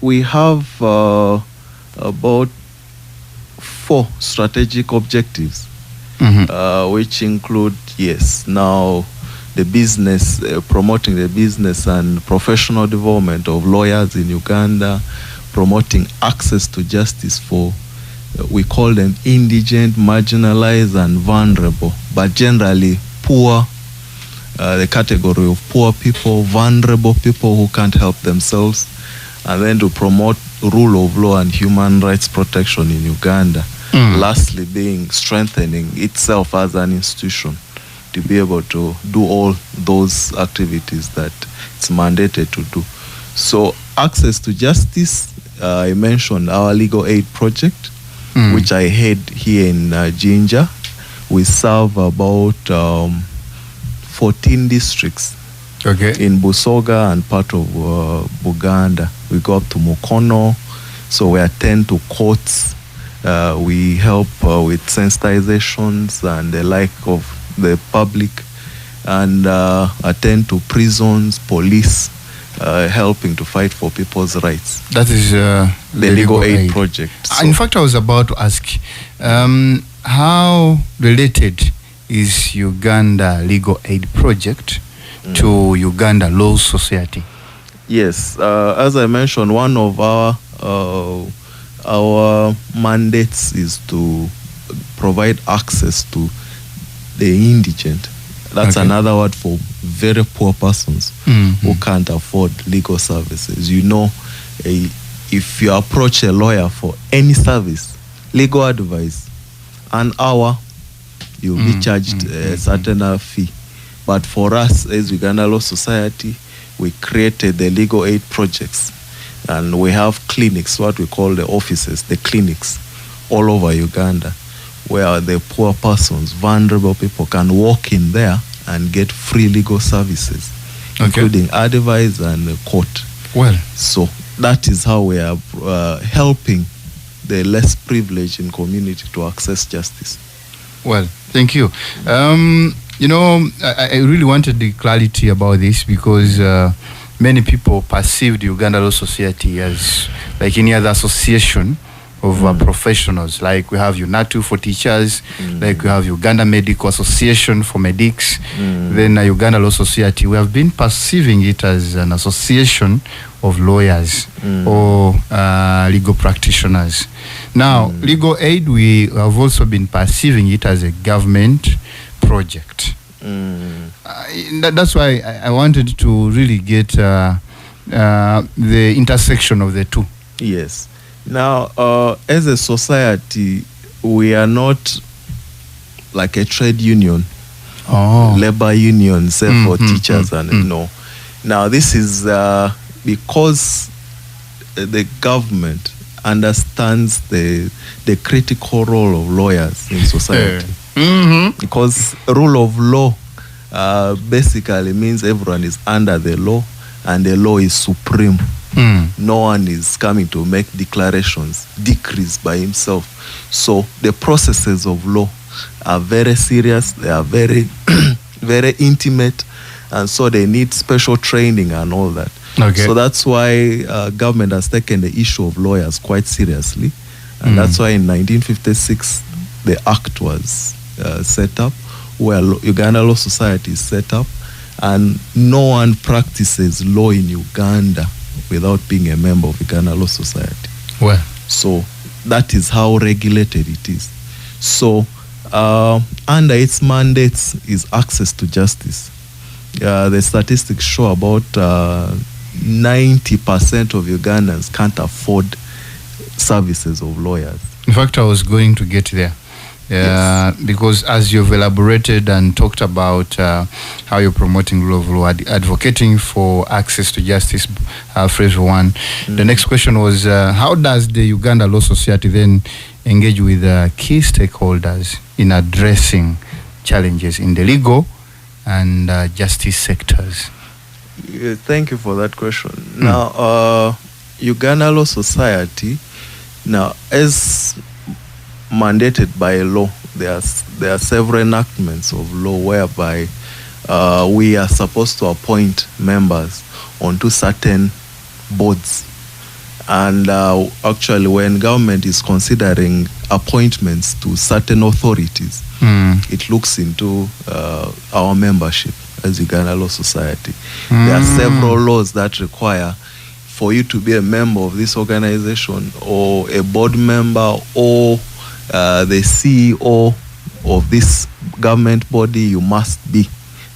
We have about 4 strategic objectives, which include, now the business, promoting the business and professional development of lawyers in Uganda, promoting access to justice for, we call them indigent, marginalized, and vulnerable, but generally poor, the category of poor people, vulnerable people who can't help themselves, and then to promote rule of law and human rights protection in Uganda. Lastly, being strengthening itself as an institution to be able to do all those activities that it's mandated to do. So access to justice, I mentioned our legal aid project, which I head here in Jinja. We serve about 14 districts in Busoga and part of Buganda. We go up to Mukono, so we attend to courts. We help with sensitizations and the like of the public, and attend to prisons, police, helping to fight for people's rights. That is the legal aid project. So, in fact, I was about to ask, how related is Uganda Legal Aid Project to Uganda Law Society? Yes, as I mentioned, one of our mandates is to provide access to the indigent. That's another word for very poor persons who can't afford legal services. You know, if you approach a lawyer for any service, legal advice, an hour, you'll be charged a certain fee. But for us as Uganda Law Society, we created the legal aid projects, and we have clinics, what we call the offices, the clinics, all over Uganda, where the poor persons, vulnerable people can walk in there and get free legal services, including advice and court. Well, so that is how we are helping the less privileged in community to access justice. Well, thank you. You know, I really wanted the clarity about this because many people perceive the Uganda Law Society as like any other association of professionals. Like we have UNATU for teachers, like we have Uganda Medical Association for medics, then Uganda Law Society. We have been perceiving it as an association of lawyers or legal practitioners. Now, legal aid, we have also been perceiving it as a government project. That's why I wanted to really get the intersection of the two. Yes. Now, as a society, we are not like a trade union, labor union, say for teachers and no. Now, this is because the government understands the critical role of lawyers in society. Because rule of law basically means everyone is under the law and the law is supreme. No one is coming to make declarations, decrees by himself. So the processes of law are very serious, they are very, very intimate, and so they need special training and all that. So that's why government has taken the issue of lawyers quite seriously, and that's why in 1956 the act was set up, where Uganda Law Society is set up, and no one practices law in Uganda without being a member of Uganda Law Society. Well, so that is how regulated it is. So under its mandates is access to justice. The statistics show about 90% of Ugandans can't afford services of lawyers. In fact, I was going to get there. Because as you've elaborated and talked about how you're promoting rule of law, advocating for access to justice for everyone, the next question was, how does the Uganda Law Society then engage with key stakeholders in addressing challenges in the legal and justice sectors? Thank you for that question. Now, Uganda Law Society, now, as mandated by a law, there are several enactments of law whereby we are supposed to appoint members onto certain boards And actually, when government is considering appointments to certain authorities, it looks into our membership as Uganda Law Society. There are several laws that require for you to be a member of this organization or a board member or the CEO of this government body. You must be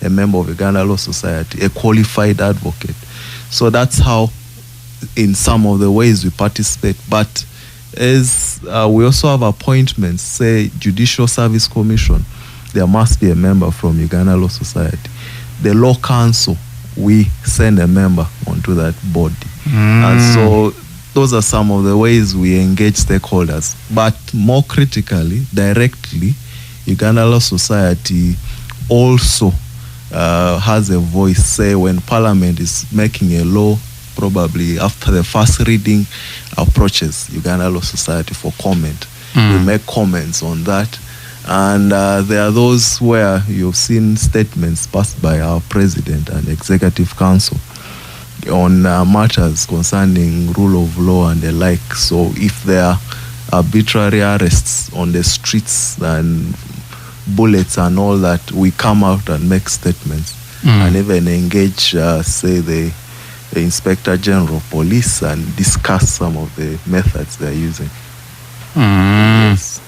a member of Uganda Law Society, a qualified advocate. So that's how, in some of the ways we participate. But as we also have appointments, say Judicial Service Commission, there must be a member from Uganda Law Society. The Law Council, we send a member onto that body. And so those are some of the ways we engage stakeholders. But more critically, directly, Uganda Law Society also has a voice, say when Parliament is making a law, probably after the first reading approaches Uganda Law Society for comment. We make comments on that. And there are those where you've seen statements passed by our President and Executive Council on matters concerning rule of law and the like. So if there are arbitrary arrests on the streets and bullets and all that, we come out and make statements and even engage, say, the Inspector General of Police and discuss some of the methods they're using. Yes.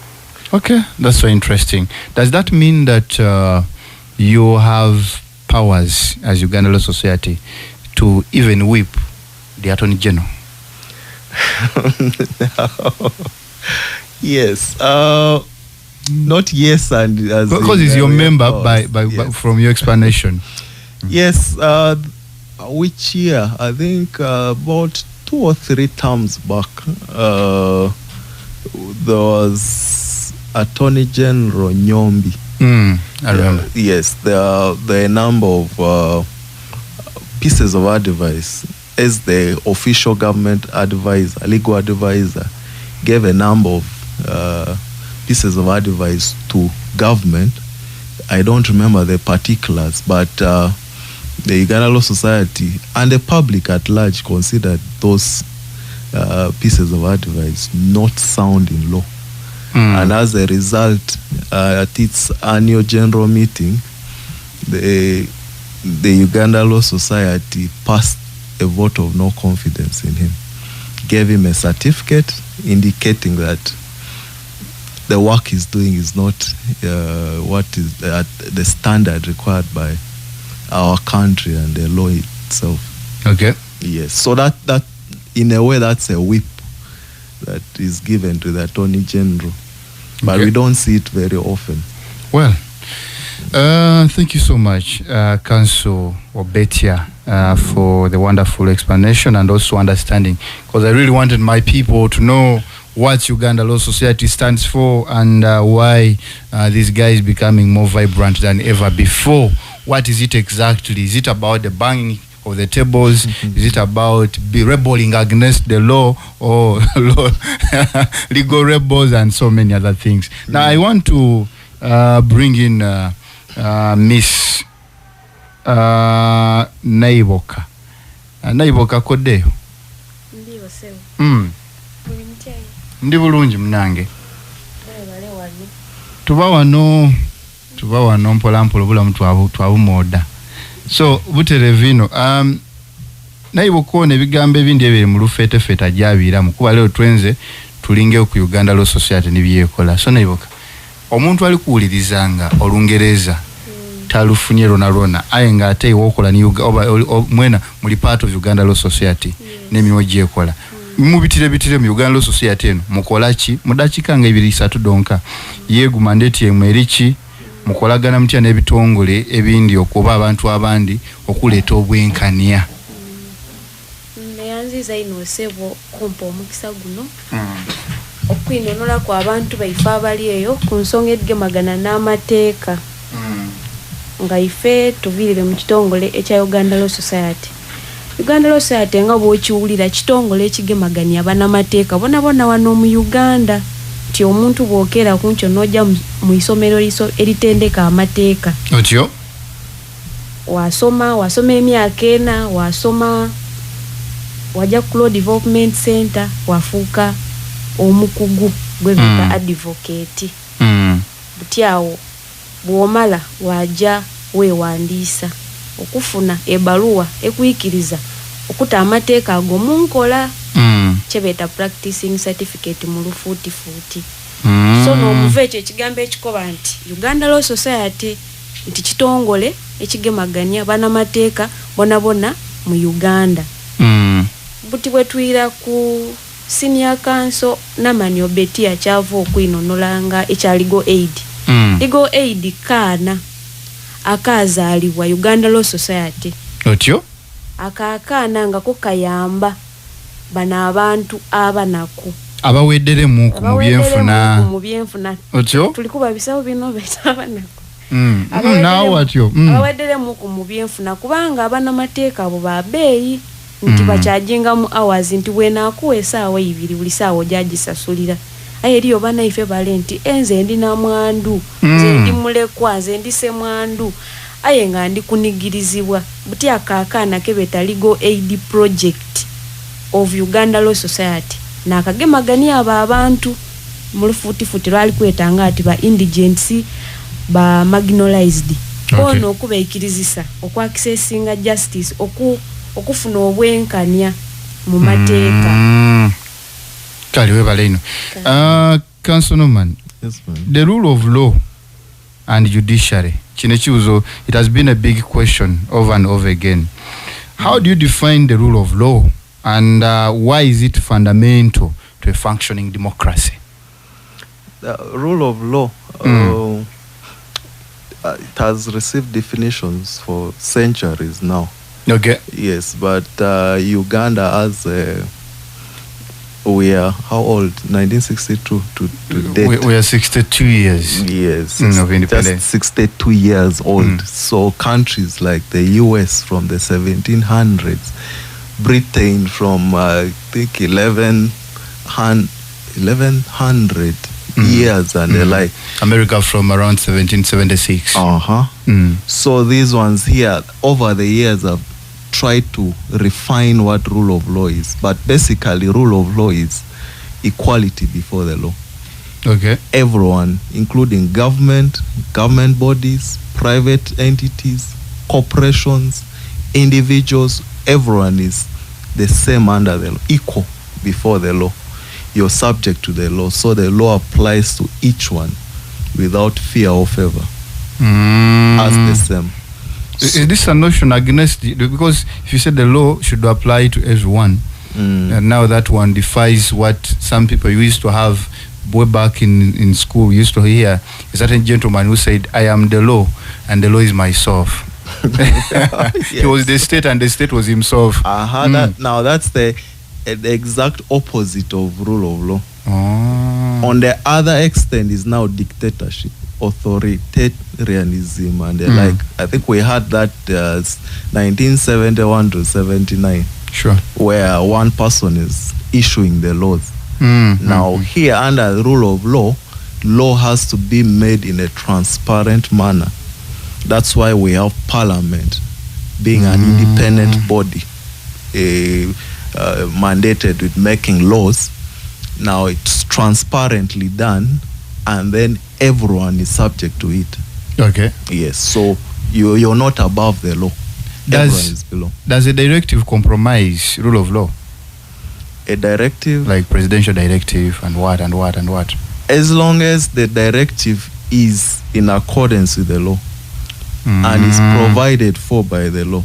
Okay, that's so interesting. Does that mean that you have powers as Uganda Law Society to even whip the Attorney General? Yes. Not yes, and as because he's your member by yes. From your explanation. Yes. Which year? I think about 2 or 3 terms back, there was Attorney General Nyombi. I remember. Yes, there are a number of pieces of advice. As the official government advisor, legal advisor, gave a number of pieces of advice to government. I don't remember the particulars, but the Uganda Law Society and the public at large considered those pieces of advice not sound in law. And as a result, at its annual general meeting, the Uganda Law Society passed a vote of no confidence in him, gave him a certificate indicating that the work he's doing is not what is the standard required by our country and the law itself. Okay. Yes. So that in a way that's a whip that is given to the Attorney General, but we don't see it very often. Well, thank you so much, Council Obetia, for the wonderful explanation and also understanding, because I really wanted my people to know what Uganda Law Society stands for and why this guy is becoming more vibrant than ever before. What is it exactly? Is it about the banging of the tables? Is it about rebelling against the law or legal rebels and so many other things? Now I want to bring in Miss Naiboka. Naiboka kodeo? Ndiyo sewa. Ndi bulungi munange. Tuba wano mpola bulamu twabumoda. So butere vino Naiboka ebigambo ebindi ebiri mu lufeetefeeta gyabiramu kuba leo twenze tulinge ku Uganda Law Society nibyekola. So Naiboka, omuntu ali kuwulirizanga Olungereza talufunye rona aye nga ate wokola ni mwena muli part of Uganda Law Society n'emirimu gyekola. Mubitire mu Uganda Law Society eno mukola ki mudakika nga 2-3 donka yegu mandate yemwe erichi mukolagana mutya n'ebitongole ebindi okuba abantu abandi okuleeta obwenkanya. Neyanziza ino sebo kumpa omukisa guno okwinonola kwa abantu baife abali eyo ku nsonga egemagana n'amateeka nga ife tuvirire mu kitongole ekya Uganda Law Society. Uganda Law Society nga bwokiwulira kitongole ekigemaganya banamateeka bonna wano mu Uganda. Ti omuntu bwokera kuncho noja mu isomero eritendeka amateeka. Otyo? Wasoma emyaka 4, wasoma wajja ku Law Development Center wafuuka omukugu gwebita advocate. Buti awo bw'omala wajja weewandiisa okufuna ebaluwa ekuyikiriza okuta amateeka ago mu nkola. Kyebeta practicing certificate mu lufuutifuuti. So n'omuva ekyo ekigambo ekikoba nti Uganda Law Society nti kitongole ekigemaganya bannamateeka bonna mu Uganda. Buti bwe tuyira ku senior council Namani Obeti akyava okwinonolanga ekya legal aid. Legal aid kaana akazaalibwa Uganda Law Society. Otyo? Akaakaana nga ko kayamba bana abantu abanaku. Abaweddere mu mu byenfuna. Otyo? Tulikuba bisawo bino betabanaku. Naawe atyo. Abaweddere mu byenfuna kubanga abannamateeka abo babeeyi nti bakyajinga mu hours nti bwenaakuwa essaawa 2 buli ssaawa ojagisasulira. Aye eriyo bannaife bale nti enze ndi namwandu, nze ndi mulekwa, nze ndi semwandu. Aye nga ndi kunigirizibwa. Buti akaakaana kebeta Legal Aid Project of Uganda Law Society nakagemagania abo abantu mu lufuutifuuti lwali kwetanga ati ba indigency ba marginalized. Ono okubeekirizisa okwaccessinga justice okufuna obwenkanya mu mateeka. Kali webale ino. Councilman, Yes, ma'am. the rule of law and judiciary, Chinechiuzo, it has been a big question over and over again. How do you define the rule of law, and why is it fundamental to a functioning democracy? The rule of law, it has received definitions for centuries now. Okay. Yes, but Uganda has we are how old? 1962 to date. We are 62 years. Yes, of independence. just 62 years old. So countries like the US from the 1700s, Britain from I think 1100 years and the like. America from around 1776. So these ones here over the years have tried to refine what rule of law is, but basically rule of law is equality before the law. Okay. Everyone, including government bodies, private entities, corporations, individuals, everyone is the same under the law, equal before the law. You're subject to the law, so the law applies to each one without fear or favor. As the same. Is this a notion against because if you said the law should apply to everyone, and now that one defies what some people used to have way back in school. We used to hear a certain gentleman who said, I am the law and the law is myself. Yes. He was the state and the state was himself. Now that's the exact opposite of rule of law. On the other extent is now dictatorship, authoritarianism, and the like. I think we had that 1971 to 79. Sure. Where one person is issuing the laws. Now here under the rule of law has to be made in a transparent manner. That's why we have parliament being an independent body mandated with making laws. Now it's transparently done and then everyone is subject to it. Okay. Yes, so you're not above the law. Everyone is below. Does a directive compromise rule of law? A directive? Like presidential directive and what and what and what? As long as the directive is in accordance with the law and is provided for by the law.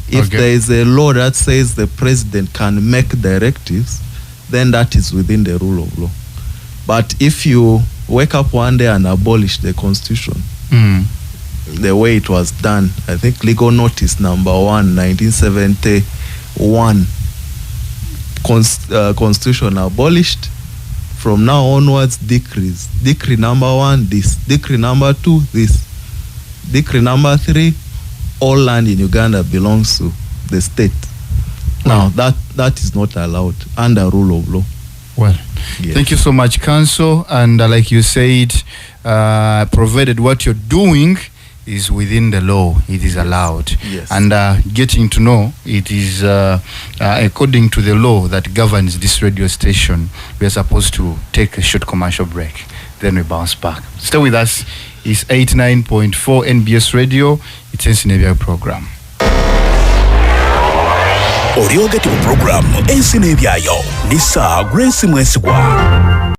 If there is a law that says the president can make directives, then that is within the rule of law. But if you wake up one day and abolish the constitution, the way it was done, I think legal notice number 1, 1971, constitution abolished. From now onwards, decrees. Decree number 1, this. Decree number 2, this. Decree number 3, all land in Uganda belongs to the state. Now, that is not allowed under rule of law. Well, thank you so much, Council. And like you said, provided what you're doing is within the law, it is allowed. Yes. And getting to know, it is according to the law that governs this radio station, we are supposed to take a short commercial break. Then we bounce back. Stay with us. It's 89.4 NBS Radio. It's Ensi program. Oriogeti program Ensi Nisa Grace Mwesigwa.